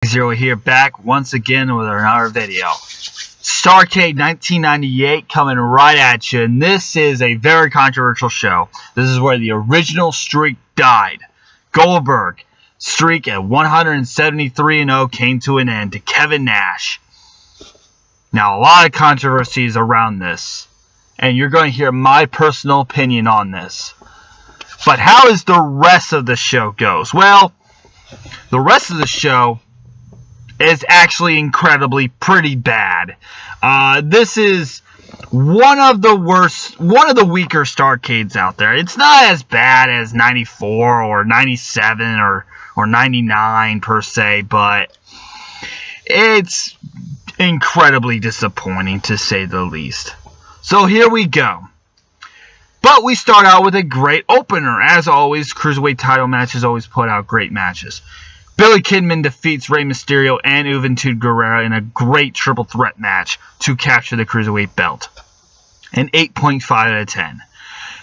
Zero here, back once again with another video. Starrcade 1998 coming right at you, and this is a very controversial show. This is where the original streak died. Goldberg streak at 173-0 came to an end to Kevin Nash. Now, a lot of controversies around this, and you're going to hear my personal opinion on this. But how is the rest of the show goes? Well, the rest of the show is actually incredibly pretty bad. This is one of the weaker Starrcades out there. It's not as bad as 94 or 97 or 99 per se, but it's incredibly disappointing to say the least. So here we go. But we start out with a great opener. As always, Cruiserweight title matches always put out great matches. Billy Kidman defeats Rey Mysterio and Juventud Guerrera in a great triple threat match to capture the Cruiserweight belt. An 8.5 out of 10.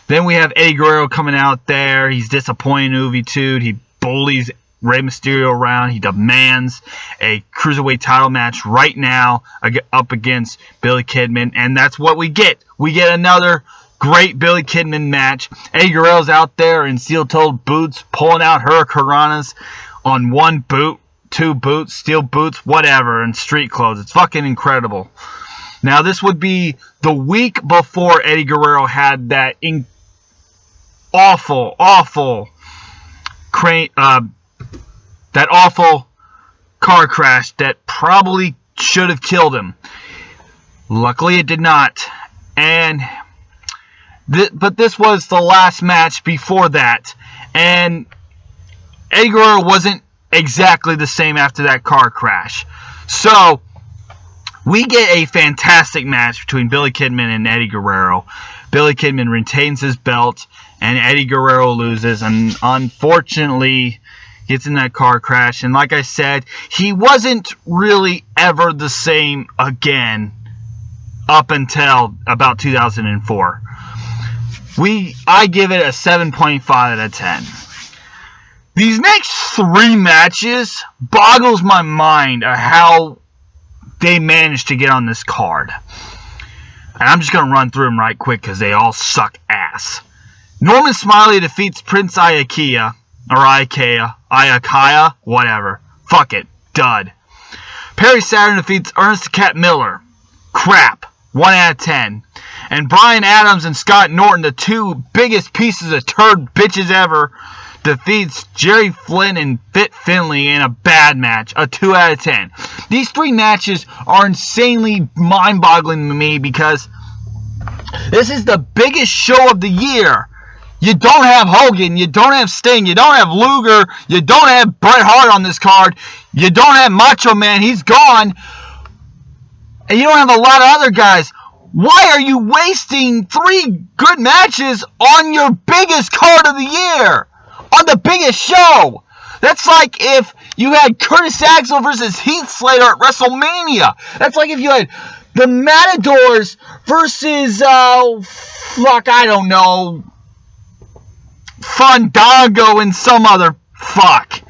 Then we have Eddie Guerrero coming out there. He's disappointing Juventud. He bullies Rey Mysterio around. He demands a Cruiserweight title match right now up against Billy Kidman. And that's what we get. We get another great Billy Kidman match. Eddie Guerrero's out there in steel-toed boots, pulling out hurricanranas on one boot, two boots, steel boots, whatever, and street clothes. It's fucking incredible. Now, this would be the week before Eddie Guerrero had that awful car crash that probably should have killed him. Luckily, it did not. But this was the last match before that, and Eddie Guerrero wasn't exactly the same after that car crash. So, we get a fantastic match between Billy Kidman and Eddie Guerrero. Billy Kidman retains his belt, and Eddie Guerrero loses, and unfortunately gets in that car crash. And like I said, he wasn't really ever the same again up until about 2004. I give it a 7.5 out of 10. These next three matches boggles my mind of how they managed to get on this card. And I'm just going to run through them right quick because they all suck ass. Norman Smiley defeats Prince Iaukea, or Iakea, whatever. Fuck it. Dud. Perry Saturn defeats Ernest the Cat Miller. Crap. 1 out of 10. And Brian Adams and Scott Norton, the two biggest pieces of turd bitches ever, defeats Jerry Flynn and Fit Finlay in a bad match, a 2 out of 10. These three matches are insanely mind-boggling to me because this is the biggest show of the year. You don't have Hogan, you don't have Sting, you don't have Luger, you don't have Bret Hart on this card, you don't have Macho Man, he's gone, and you don't have a lot of other guys. Why are you wasting three good matches on your biggest card of the year? On the biggest show? That's like if you had Curtis Axel versus Heath Slater at WrestleMania. That's like if you had the Matadors versus, I don't know, Fandango and some other fuck.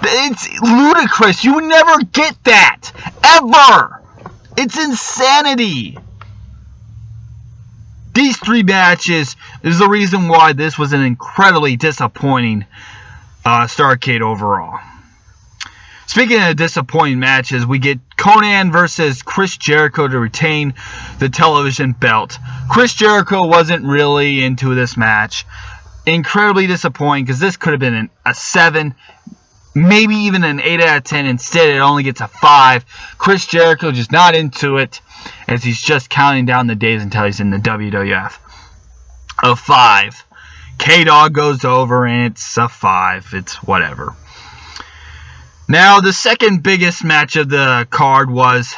It's ludicrous. You would never get that. Ever. It's insanity. These three matches is the reason why this was an incredibly disappointing Starrcade overall. Speaking of disappointing matches, we get Conan versus Chris Jericho to retain the television belt. Chris Jericho wasn't really into this match. Incredibly disappointing because this could have been a 7, maybe even an 8 out of 10. Instead, it only gets a 5. Chris Jericho just not into it, as he's just counting down the days until he's in the WWF. A 5. K-Dog goes over, and it's a 5. It's whatever. Now, the second biggest match of the card was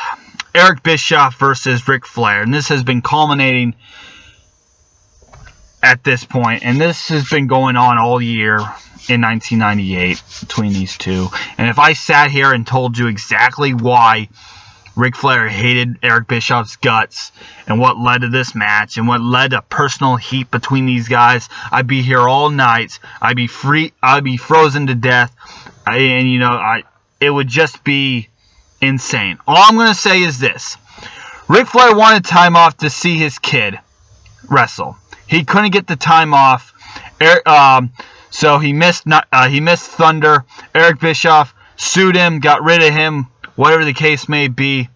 Eric Bischoff versus Ric Flair. And this has been culminating at this point. And this has been going on all year in 1998 between these two. And if I sat here and told you exactly why Ric Flair hated Eric Bischoff's guts and what led to this match and what led to personal heat between these guys, I'd be here all night. I'd be frozen to death. it would just be insane. All I'm going to say is this. Ric Flair wanted time off to see his kid wrestle. He couldn't get the time off, so he missed Thunder. Eric Bischoff sued him, got rid of him, whatever the case may be.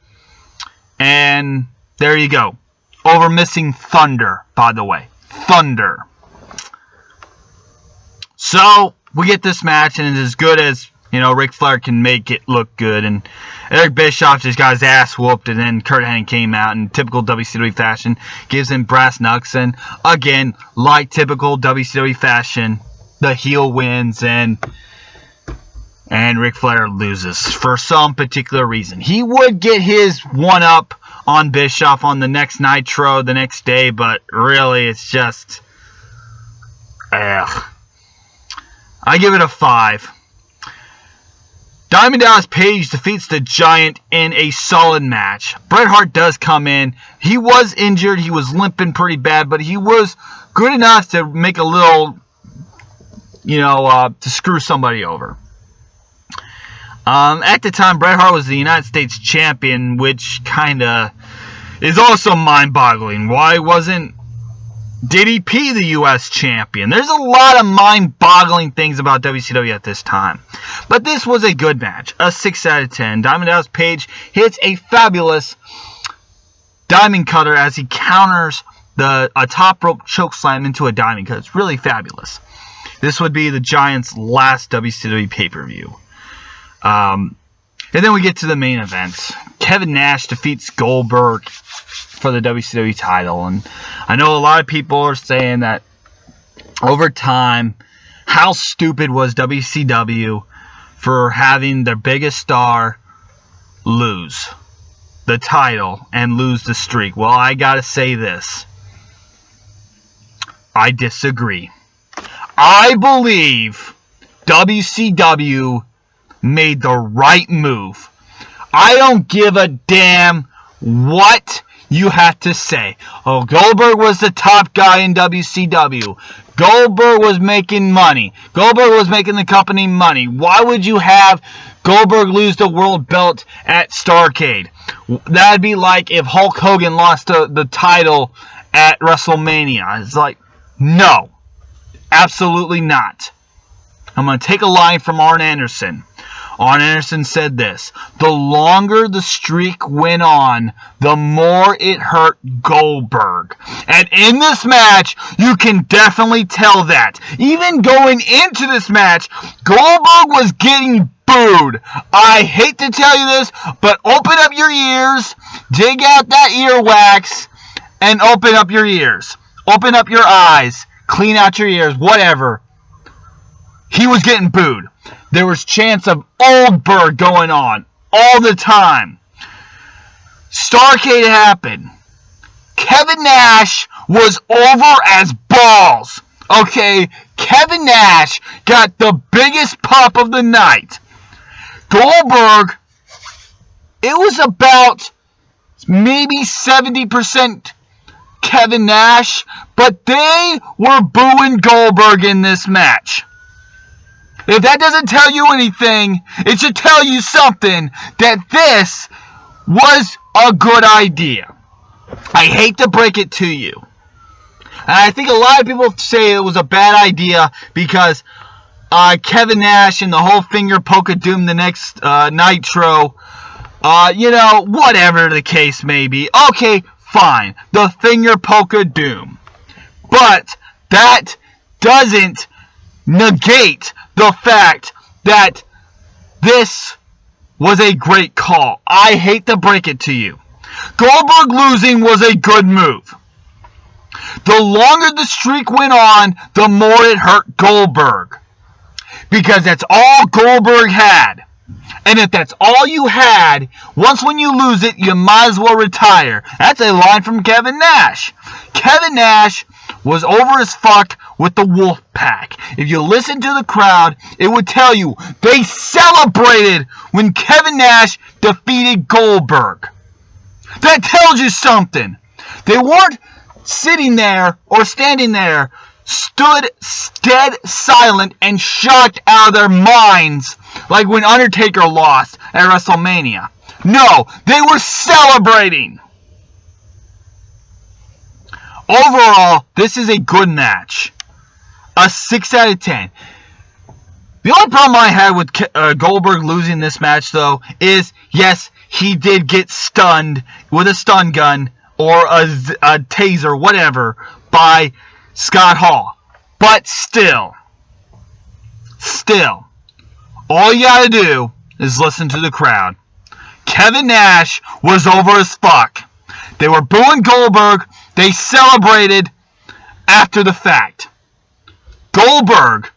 And there you go. Over missing Thunder, by the way. Thunder. So, we get this match, and it's as good as, Ric Flair can make it look good. And Eric Bischoff just got his ass whooped, and then Kurt Hennig came out in typical WCW fashion, gives him brass knucks, and again, like typical WCW fashion, the heel wins, and Ric Flair loses for some particular reason. He would get his one-up on Bischoff on the next Nitro the next day, but really, it's just... I give it a 5. Diamond Dallas Page defeats the Giant in a solid match. Bret Hart does come in. He was injured. He was limping pretty bad, but he was good enough to make a little, to screw somebody over. At the time, Bret Hart was the United States champion, which kind of is also mind-boggling. Why wasn't DDP the U.S. champion? There's a lot of mind-boggling things about WCW at this time. But this was a good match. A 6 out of 10. Diamond Dallas Page hits a fabulous diamond cutter as he counters a top rope chokeslam into a diamond cutter. It's really fabulous. This would be the Giants' last WCW pay-per-view. And then we get to the main event. Kevin Nash defeats Goldberg for the WCW title. And I know a lot of people are saying that over time, how stupid was WCW for having their biggest star lose the title and lose the streak. Well, I gotta say this. I disagree. I believe WCW made the right move. I don't give a damn what you have to say. Oh, Goldberg was the top guy in WCW. Goldberg was making money. Goldberg was making the company money. Why would you have Goldberg lose the world belt at Starrcade? That'd be like if Hulk Hogan lost the title at WrestleMania. It's like, no. Absolutely not. I'm going to take a line from Arn Anderson. Arn Anderson said this: the longer the streak went on, the more it hurt Goldberg. And in this match, you can definitely tell that. Even going into this match, Goldberg was getting booed. I hate to tell you this, but open up your ears, dig out that earwax, and open up your ears. Open up your eyes, clean out your ears, whatever. He was getting booed. There was chants of Goldberg going on all the time. Starrcade happened. Kevin Nash was over as balls. Okay, Kevin Nash got the biggest pop of the night. Goldberg, it was about maybe 70% Kevin Nash, but they were booing Goldberg in this match. If that doesn't tell you anything, it should tell you something, that this was a good idea. I hate to break it to you. And I think a lot of people say it was a bad idea because Kevin Nash and the whole finger poke of doom the next Nitro, whatever the case may be. Okay, fine. The finger poke of doom. But that doesn't negate the fact that this was a great call. I hate to break it to you. Goldberg losing was a good move. The longer the streak went on, the more it hurt Goldberg. Because that's all Goldberg had. And if that's all you had, once when you lose it, you might as well retire. That's a line from Kevin Nash. Kevin Nash was over as fuck with the Wolfpack. If you listen to the crowd, it would tell you they celebrated when Kevin Nash defeated Goldberg. That tells you something. They weren't sitting there or standing there, stood dead silent and shocked out of their minds like when Undertaker lost at WrestleMania. No, they were celebrating. Overall, this is a good match. A 6 out of 10. The only problem I had with Goldberg losing this match, though, is, yes, he did get stunned with a stun gun or a taser, whatever, by Scott Hall. But still, all you gotta do is listen to the crowd. Kevin Nash was over as fuck. They were booing Goldberg. They celebrated after the fact. Goldberg's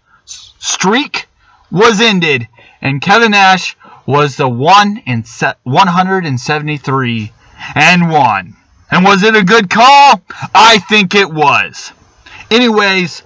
streak was ended, and Kevin Nash was the 173 and 1. And was it a good call? I think it was. Anyways,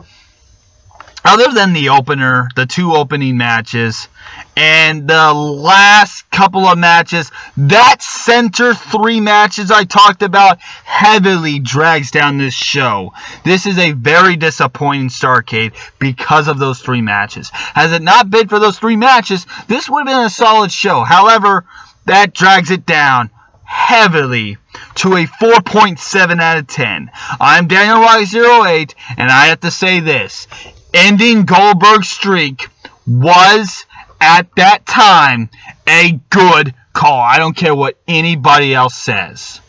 other than the opener, the 2 opening matches, and the last couple of matches, that center 3 matches I talked about heavily drags down this show. This is a very disappointing Starrcade because of those 3 matches. Has it not been for those 3 matches, this would have been a solid show. However, that drags it down heavily to a 4.7 out of 10. I'm Daniel Rock08, and I have to say this. Ending Goldberg's streak was, at that time, a good call. I don't care what anybody else says.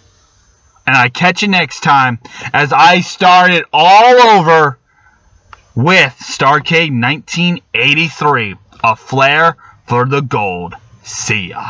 And I catch you next time as I start it all over with Starrcade 1983. A Flair for the Gold. See ya.